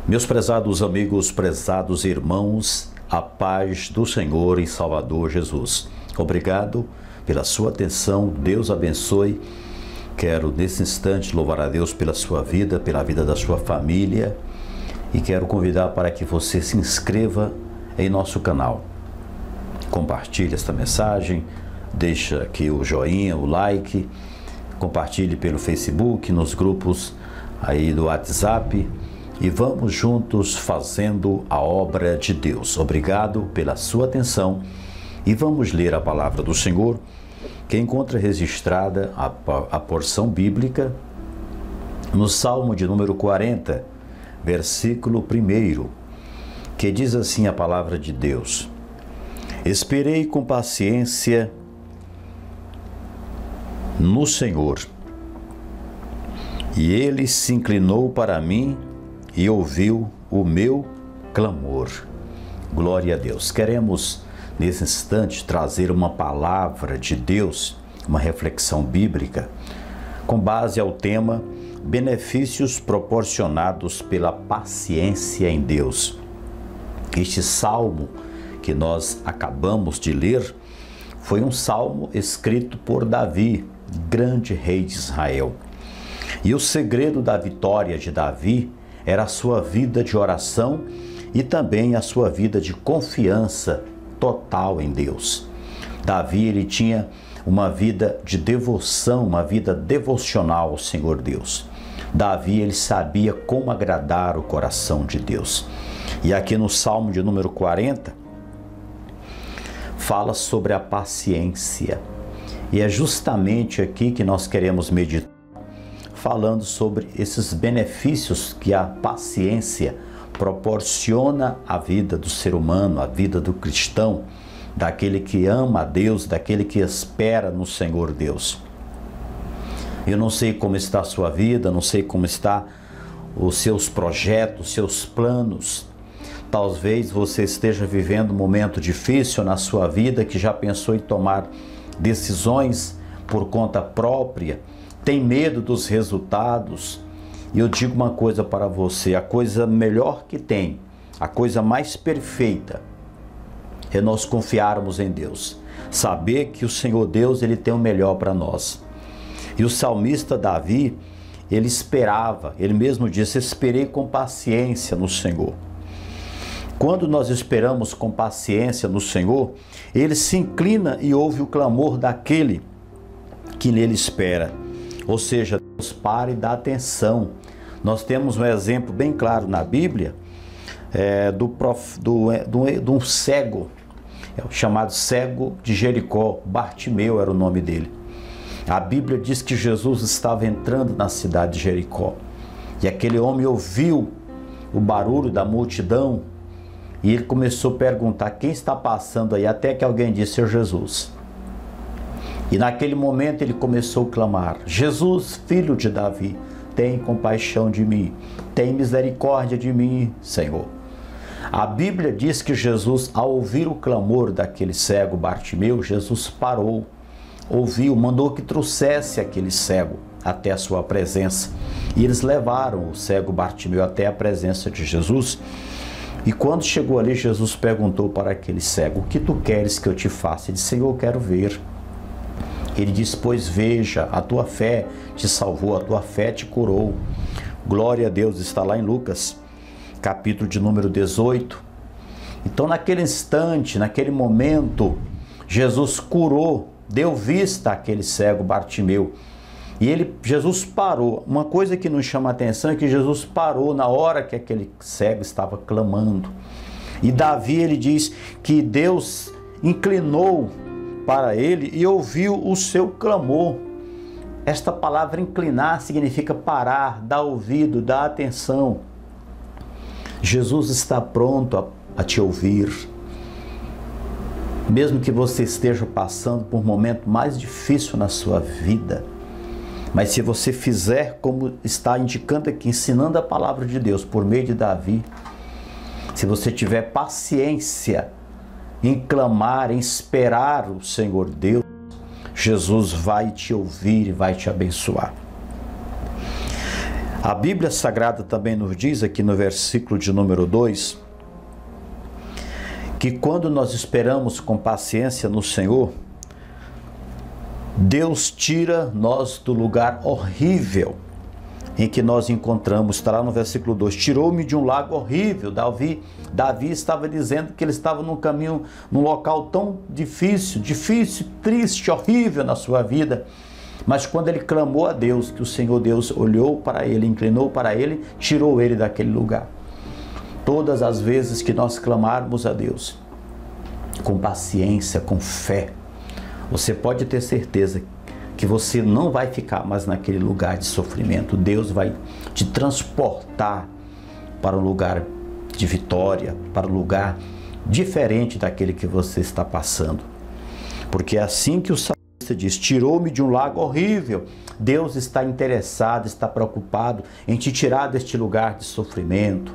Meus prezados amigos, prezados irmãos, a paz do Senhor e Salvador Jesus. Obrigado pela sua atenção, Deus abençoe. Quero nesse instante louvar a Deus pela sua vida, pela vida da sua família e quero convidar para que você se inscreva em nosso canal. Compartilhe esta mensagem, deixa aqui o joinha, o like, compartilhe pelo Facebook, nos grupos aí do WhatsApp e vamos juntos fazendo a obra de Deus. Obrigado pela sua atenção e vamos ler a palavra do Senhor, que encontra registrada a porção bíblica no Salmo de número 40, versículo 1, que diz assim a palavra de Deus: Esperei com paciência no Senhor, e Ele se inclinou para mim e ouviu o meu clamor. Glória a Deus. Queremos, nesse instante, trazer uma palavra de Deus, uma reflexão bíblica, com base ao tema benefícios proporcionados pela paciência em Deus. Este salmo que nós acabamos de ler foi um salmo escrito por Davi, grande rei de Israel. E o segredo da vitória de Davi era a sua vida de oração e também a sua vida de confiança total em Deus. Davi, ele tinha uma vida de devoção, uma vida devocional ao Senhor Deus. Davi, ele sabia como agradar o coração de Deus. E aqui no Salmo de número 40, fala sobre a paciência. E é justamente aqui que nós queremos meditar, falando sobre esses benefícios que a paciência proporciona à vida do ser humano, à vida do cristão, daquele que ama a Deus, daquele que espera no Senhor Deus. Eu não sei como está a sua vida, não sei como está os seus projetos, seus planos. Talvez você esteja vivendo um momento difícil na sua vida, que já pensou em tomar decisões por conta própria, tem medo dos resultados. E eu digo uma coisa para você: a coisa melhor que tem, a coisa mais perfeita, é nós confiarmos em Deus, saber que o Senhor Deus, ele tem o melhor para nós. E o salmista Davi, ele esperava, ele mesmo disse: esperei com paciência no Senhor. Quando nós esperamos com paciência no Senhor, ele se inclina e ouve o clamor daquele que nele espera. Ou seja, Deus para e dá atenção. Nós temos um exemplo bem claro na Bíblia de um cego, chamado cego de Jericó. Bartimeu era o nome dele. A Bíblia diz que Jesus estava entrando na cidade de Jericó. E aquele homem ouviu o barulho da multidão e ele começou a perguntar: quem está passando aí? Até que alguém disse: é Jesus. E naquele momento ele começou a clamar: Jesus, filho de Davi, tem compaixão de mim, tem misericórdia de mim, Senhor. A Bíblia diz que Jesus, ao ouvir o clamor daquele cego Bartimeu, Jesus parou, ouviu, mandou que trouxesse aquele cego até a sua presença. E eles levaram o cego Bartimeu até a presença de Jesus. E quando chegou ali, Jesus perguntou para aquele cego: o que tu queres que eu te faça? Ele disse: Senhor, eu quero ver. Ele disse: pois veja, a tua fé te salvou, a tua fé te curou. Glória a Deus, está lá em Lucas, capítulo de número 18. Então, naquele instante, naquele momento, Jesus curou, deu vista àquele cego Bartimeu. E Jesus parou. Uma coisa que nos chama a atenção é que Jesus parou na hora que aquele cego estava clamando. E Davi, ele diz que Deus inclinou para ele e ouviu o seu clamor. Esta palavra inclinar significa parar, dar ouvido, dar atenção. Jesus está pronto a te ouvir. Mesmo que você esteja passando por um momento mais difícil na sua vida, mas se você fizer como está indicando aqui, ensinando a palavra de Deus por meio de Davi, se você tiver paciência em clamar, em esperar o Senhor Deus, Jesus vai te ouvir e vai te abençoar. A Bíblia Sagrada também nos diz aqui no versículo de número 2, que quando nós esperamos com paciência no Senhor, Deus tira nós do lugar horrível em que nós encontramos. Está lá no versículo 2, tirou-me de um lago horrível. Davi estava dizendo que ele estava num caminho, num local tão difícil, triste, horrível na sua vida. Mas quando ele clamou a Deus, que o Senhor Deus olhou para ele, inclinou para ele, tirou ele daquele lugar. Todas as vezes que nós clamarmos a Deus, com paciência, com fé, você pode ter certeza que você não vai ficar mais naquele lugar de sofrimento. Deus vai te transportar para um lugar de vitória, para um lugar diferente daquele que você está passando. Porque é assim que o salmista diz, tirou-me de um lago horrível. Deus está interessado, está preocupado em te tirar deste lugar de sofrimento.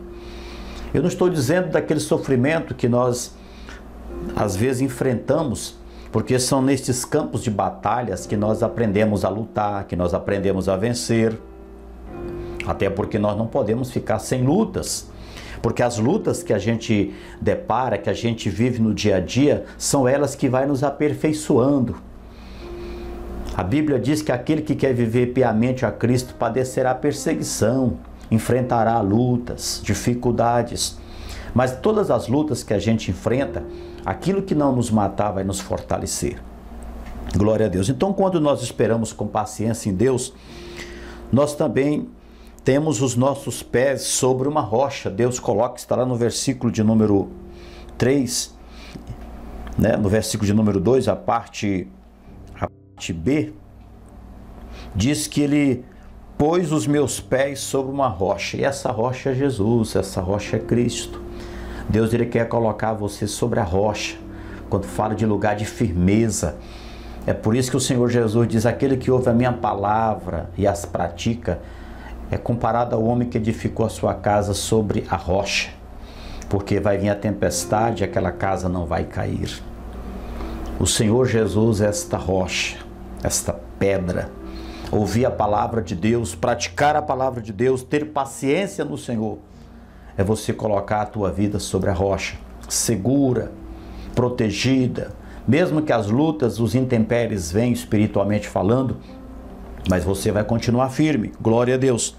Eu não estou dizendo daquele sofrimento que nós às vezes enfrentamos, porque são nestes campos de batalhas que nós aprendemos a lutar, que nós aprendemos a vencer. Até porque nós não podemos ficar sem lutas, porque as lutas que a gente depara, que a gente vive no dia a dia, são elas que vai nos aperfeiçoando. A Bíblia diz que aquele que quer viver piamente a Cristo padecerá perseguição, enfrentará lutas, dificuldades. Mas todas as lutas que a gente enfrenta, aquilo que não nos matar vai nos fortalecer. Glória a Deus. Então, quando nós esperamos com paciência em Deus, nós também temos os nossos pés sobre uma rocha. Deus coloca, está lá no versículo de número 3, né? No versículo de número 2, a parte B, diz que Ele pôs os meus pés sobre uma rocha. E essa rocha é Jesus, essa rocha é Cristo. Deus, Ele quer colocar você sobre a rocha. Quando fala de lugar de firmeza, é por isso que o Senhor Jesus diz, aquele que ouve a minha palavra e as pratica, é comparado ao homem que edificou a sua casa sobre a rocha. Porque vai vir a tempestade e aquela casa não vai cair. O Senhor Jesus é esta rocha, esta pedra. Ouvir a palavra de Deus, praticar a palavra de Deus, ter paciência no Senhor, é você colocar a tua vida sobre a rocha, segura, protegida, mesmo que as lutas, os intempéries venham espiritualmente falando, mas você vai continuar firme, glória a Deus.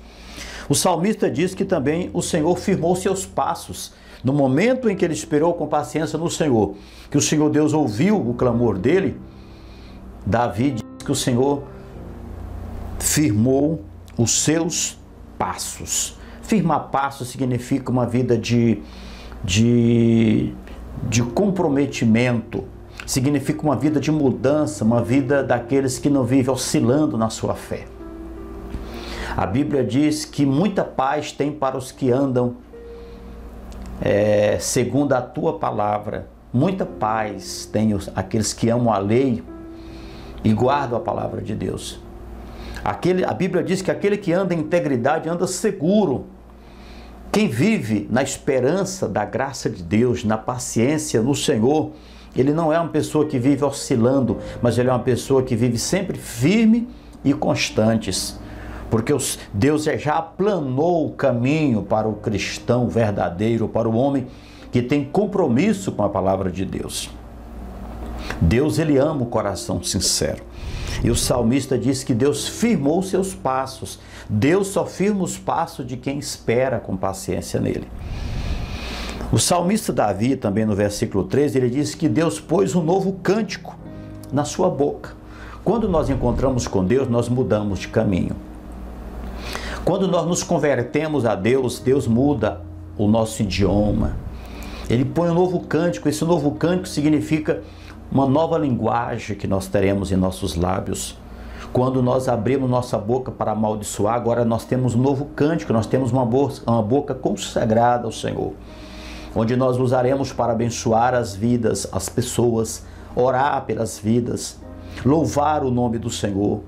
O salmista diz que também o Senhor firmou seus passos. No momento em que ele esperou com paciência no Senhor, que o Senhor Deus ouviu o clamor dele, Davi diz que o Senhor firmou os seus passos. Firmar passos significa uma vida de comprometimento, significa uma vida de mudança, uma vida daqueles que não vivem oscilando na sua fé. A Bíblia diz que muita paz tem para os que andam segundo a tua palavra. Muita paz tem aqueles que amam a lei e guardam a palavra de Deus. A Bíblia diz que aquele que anda em integridade anda seguro. Quem vive na esperança da graça de Deus, na paciência no Senhor, ele não é uma pessoa que vive oscilando, mas ele é uma pessoa que vive sempre firme e constantes. Porque Deus já aplanou o caminho para o cristão verdadeiro, para o homem que tem compromisso com a palavra de Deus. Deus, Ele ama o coração sincero. E o salmista diz que Deus firmou seus passos. Deus só firma os passos de quem espera com paciência nele. O salmista Davi, também no versículo 13, ele diz que Deus pôs um novo cântico na sua boca. Quando nós encontramos com Deus, nós mudamos de caminho. Quando nós nos convertemos a Deus, Deus muda o nosso idioma. Ele põe um novo cântico. Esse novo cântico significa uma nova linguagem que nós teremos em nossos lábios. Quando nós abrimos nossa boca para amaldiçoar, agora nós temos um novo cântico, nós temos uma boca consagrada ao Senhor, onde nós usaremos para abençoar as vidas, as pessoas, orar pelas vidas, louvar o nome do Senhor.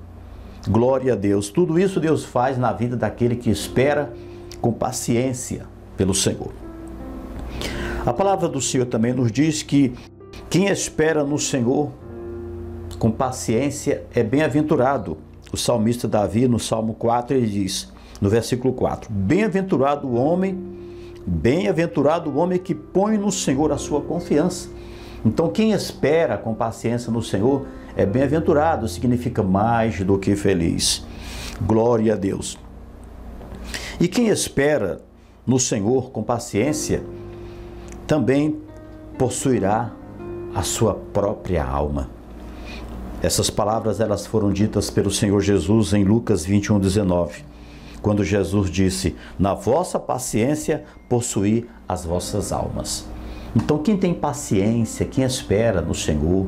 Glória a Deus. Tudo isso Deus faz na vida daquele que espera com paciência pelo Senhor. A palavra do Senhor também nos diz que quem espera no Senhor com paciência é bem-aventurado. O salmista Davi, no Salmo 4, ele diz: no versículo 4. Bem-aventurado o homem que põe no Senhor a sua confiança. Então, quem espera com paciência no Senhor é bem-aventurado, significa mais do que feliz. Glória a Deus. E quem espera no Senhor com paciência também possuirá a sua própria alma. Essas palavras elas foram ditas pelo Senhor Jesus em Lucas 21:19, quando Jesus disse: na vossa paciência possuí as vossas almas. Então quem tem paciência, quem espera no Senhor,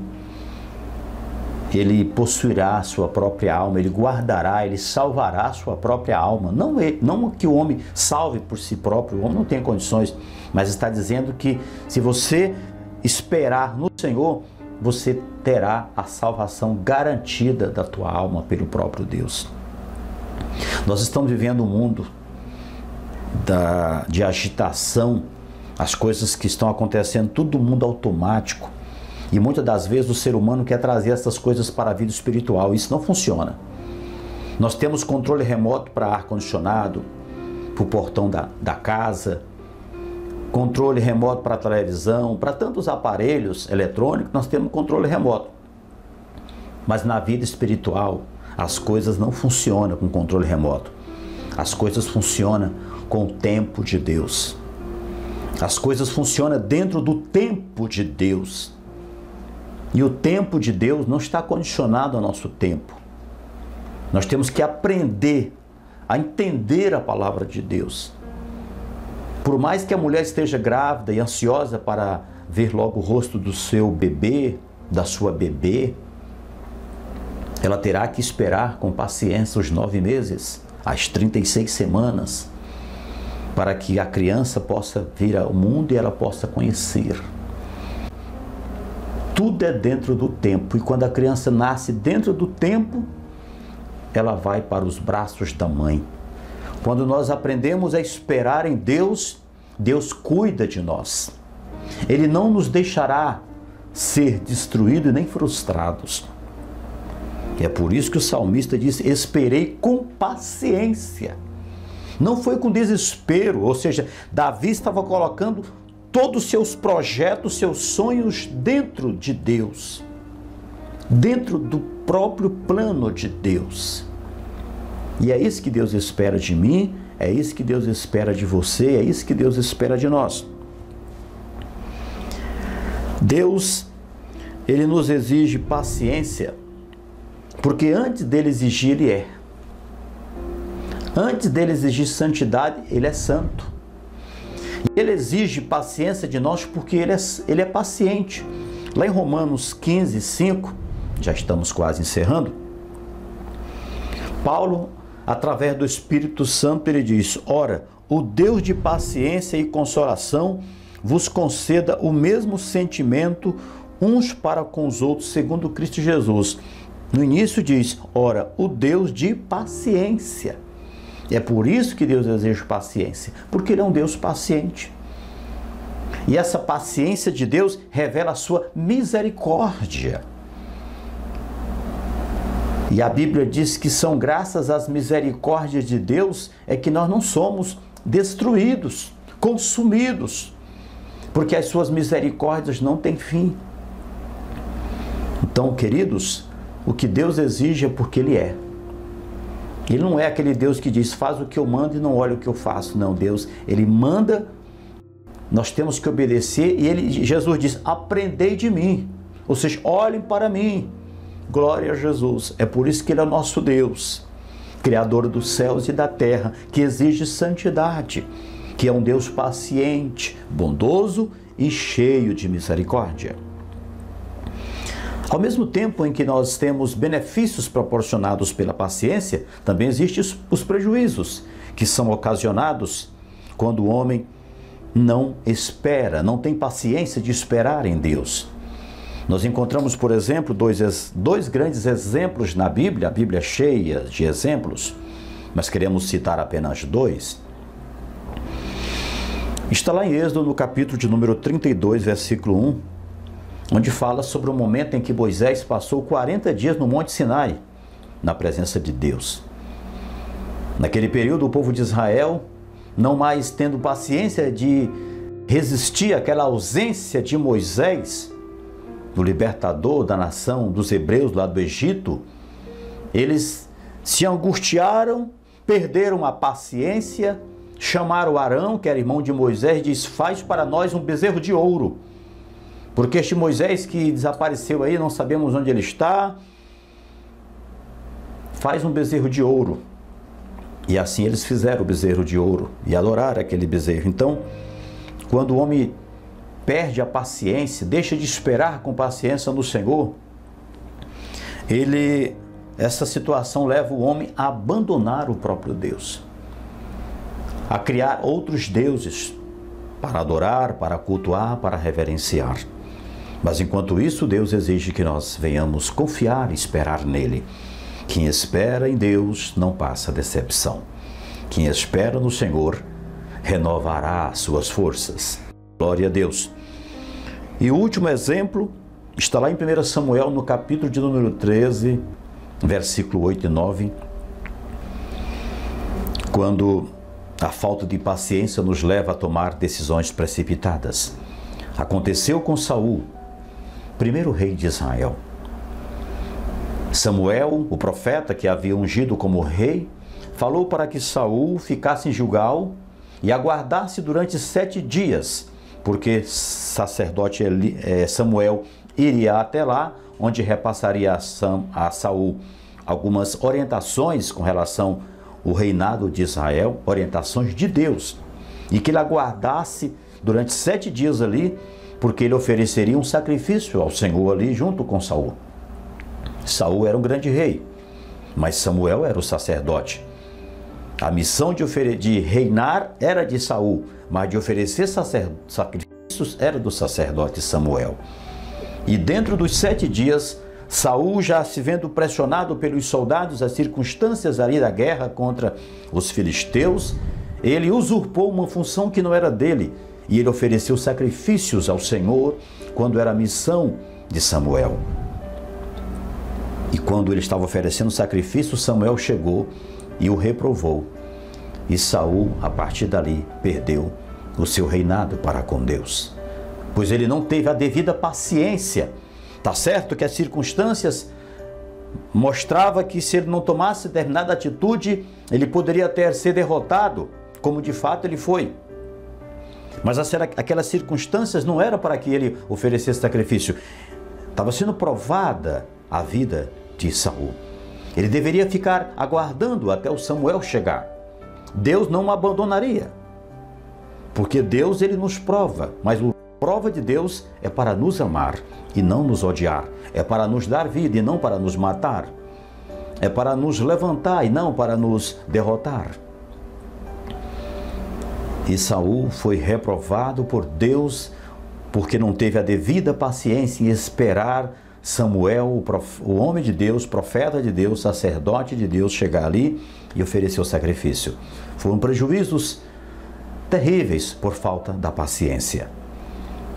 ele possuirá a sua própria alma, ele guardará, ele salvará a sua própria alma. Não que o homem salve por si próprio, o homem não tem condições, mas está dizendo que se você esperar no Senhor, você terá a salvação garantida da tua alma pelo próprio Deus. Nós estamos vivendo um mundo de agitação, as coisas que estão acontecendo, todo mundo automático. E muitas das vezes o ser humano quer trazer essas coisas para a vida espiritual. Isso não funciona. Nós temos controle remoto para ar-condicionado, para o portão da casa, controle remoto para a televisão, para tantos aparelhos eletrônicos, nós temos controle remoto. Mas na vida espiritual, as coisas não funcionam com controle remoto. As coisas funcionam com o tempo de Deus. As coisas funcionam dentro do tempo de Deus. E o tempo de Deus não está condicionado ao nosso tempo. Nós temos que aprender a entender a palavra de Deus. Por mais que a mulher esteja grávida e ansiosa para ver logo o rosto do seu bebê, da sua bebê, ela terá que esperar com paciência os 9 meses, as 36 semanas, para que a criança possa vir ao mundo e ela possa conhecer. Tudo é dentro do tempo, e quando a criança nasce dentro do tempo, ela vai para os braços da mãe. Quando nós aprendemos a esperar em Deus, Deus cuida de nós. Ele não nos deixará ser destruídos nem frustrados. É por isso que o salmista disse: esperei com paciência. Não foi com desespero, ou seja, Davi estava colocando todos os seus projetos, seus sonhos dentro de Deus, dentro do próprio plano de Deus. E é isso que Deus espera de mim, é isso que Deus espera de você, é isso que Deus espera de nós. Deus, Ele nos exige paciência, porque antes dele exigir, Ele é. Antes dele exigir santidade, Ele é santo. E Ele exige paciência de nós porque Ele é paciente. Lá em Romanos 15:5, já estamos quase encerrando, Paulo, através do Espírito Santo, ele diz: ora, o Deus de paciência e consolação vos conceda o mesmo sentimento uns para com os outros, segundo Cristo Jesus. No início diz: ora, o Deus de paciência. É por isso que Deus exige paciência, porque Ele é um Deus paciente. E essa paciência de Deus revela a sua misericórdia. E a Bíblia diz que são graças às misericórdias de Deus é que nós não somos destruídos, consumidos, porque as suas misericórdias não têm fim. Então, queridos, o que Deus exige é porque Ele é. Ele não é aquele Deus que diz: faz o que eu mando e não olha o que eu faço. Não, Deus, Ele manda, nós temos que obedecer, e Jesus diz: aprendei de mim, ou seja, olhem para mim. Glória a Jesus. É por isso que Ele é o nosso Deus, Criador dos céus e da terra, que exige santidade, que é um Deus paciente, bondoso e cheio de misericórdia. Ao mesmo tempo em que nós temos benefícios proporcionados pela paciência, também existem os prejuízos, que são ocasionados quando o homem não espera, não tem paciência de esperar em Deus. Nós encontramos, por exemplo, dois grandes exemplos na Bíblia, a Bíblia é cheia de exemplos, mas queremos citar apenas 2. Está lá em Êxodo, no capítulo de número 32, versículo 1, onde fala sobre o momento em que Moisés passou 40 dias no Monte Sinai, na presença de Deus. Naquele período, o povo de Israel, não mais tendo paciência de resistir àquela ausência de Moisés, do libertador da nação dos hebreus lá do Egito, eles se angustiaram, perderam a paciência, chamaram Arão, que era irmão de Moisés, e disse: faz para nós um bezerro de ouro, porque este Moisés que desapareceu aí, não sabemos onde ele está, faz um bezerro de ouro. E assim eles fizeram o bezerro de ouro e adoraram aquele bezerro. Então, quando o homem perde a paciência, deixa de esperar com paciência no Senhor, essa situação leva o homem a abandonar o próprio Deus, a criar outros deuses para adorar, para cultuar, para reverenciar. Mas enquanto isso, Deus exige que nós venhamos confiar e esperar nele. Quem espera em Deus não passa decepção. Quem espera no Senhor renovará suas forças. Glória a Deus. E o último exemplo está lá em 1 Samuel, no capítulo de número 13, versículo 8 e 9, quando a falta de paciência nos leva a tomar decisões precipitadas. Aconteceu com Saul, primeiro rei de Israel. Samuel, o profeta que havia ungido como rei, falou para que Saul ficasse em Gilgal e aguardasse durante 7 dias, porque sacerdote Samuel iria até lá, onde repassaria a Saul algumas orientações com relação ao reinado de Israel, orientações de Deus, e que ele aguardasse durante 7 dias ali, porque ele ofereceria um sacrifício ao Senhor ali junto com Saul. Saul era um grande rei, mas Samuel era o sacerdote. A missão de reinar era de Saul, mas de oferecer sacrifícios era do sacerdote Samuel. E dentro dos 7 dias, Saul, já se vendo pressionado pelos soldados, as circunstâncias ali da guerra contra os filisteus, ele usurpou uma função que não era dele, e ele ofereceu sacrifícios ao Senhor quando era a missão de Samuel. E quando ele estava oferecendo sacrifício, Samuel chegou e o reprovou. E Saul, a partir dali, perdeu o seu reinado para com Deus, pois ele não teve a devida paciência. Tá certo que as circunstâncias mostravam que se ele não tomasse determinada atitude, ele poderia ser derrotado, como de fato ele foi. Mas aquelas circunstâncias não eram para que ele oferecesse sacrifício. Estava sendo provada a vida de Saul. Ele deveria ficar aguardando até o Samuel chegar. Deus não o abandonaria, porque Deus ele nos prova, mas a prova de Deus é para nos amar e não nos odiar, é para nos dar vida e não para nos matar, é para nos levantar e não para nos derrotar. E Saul foi reprovado por Deus porque não teve a devida paciência em esperar Samuel, o homem de Deus, profeta de Deus, sacerdote de Deus, chegar ali e oferecer o sacrifício. Foram prejuízos terríveis por falta da paciência.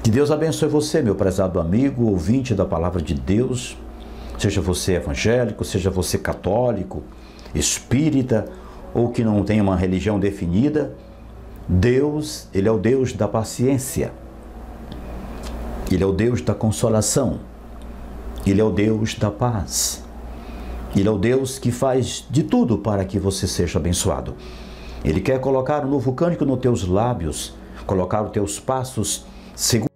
Que Deus abençoe você, meu prezado amigo, ouvinte da palavra de Deus, seja você evangélico, seja você católico, espírita ou que não tenha uma religião definida. Deus, ele é o Deus da paciência, ele é o Deus da consolação, ele é o Deus da paz, ele é o Deus que faz de tudo para que você seja abençoado. Ele quer colocar um novo cântico nos teus lábios, colocar os teus passos seguros,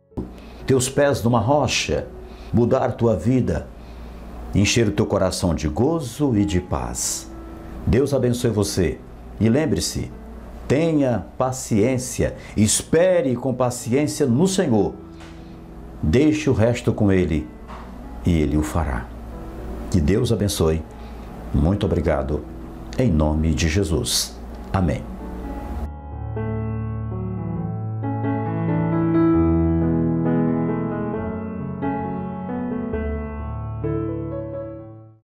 teus pés numa rocha, mudar tua vida, encher o teu coração de gozo e de paz. Deus abençoe você e lembre-se, tenha paciência, espere com paciência no Senhor, deixe o resto com Ele e Ele o fará. Que Deus abençoe. Muito obrigado. Em nome de Jesus. Amém.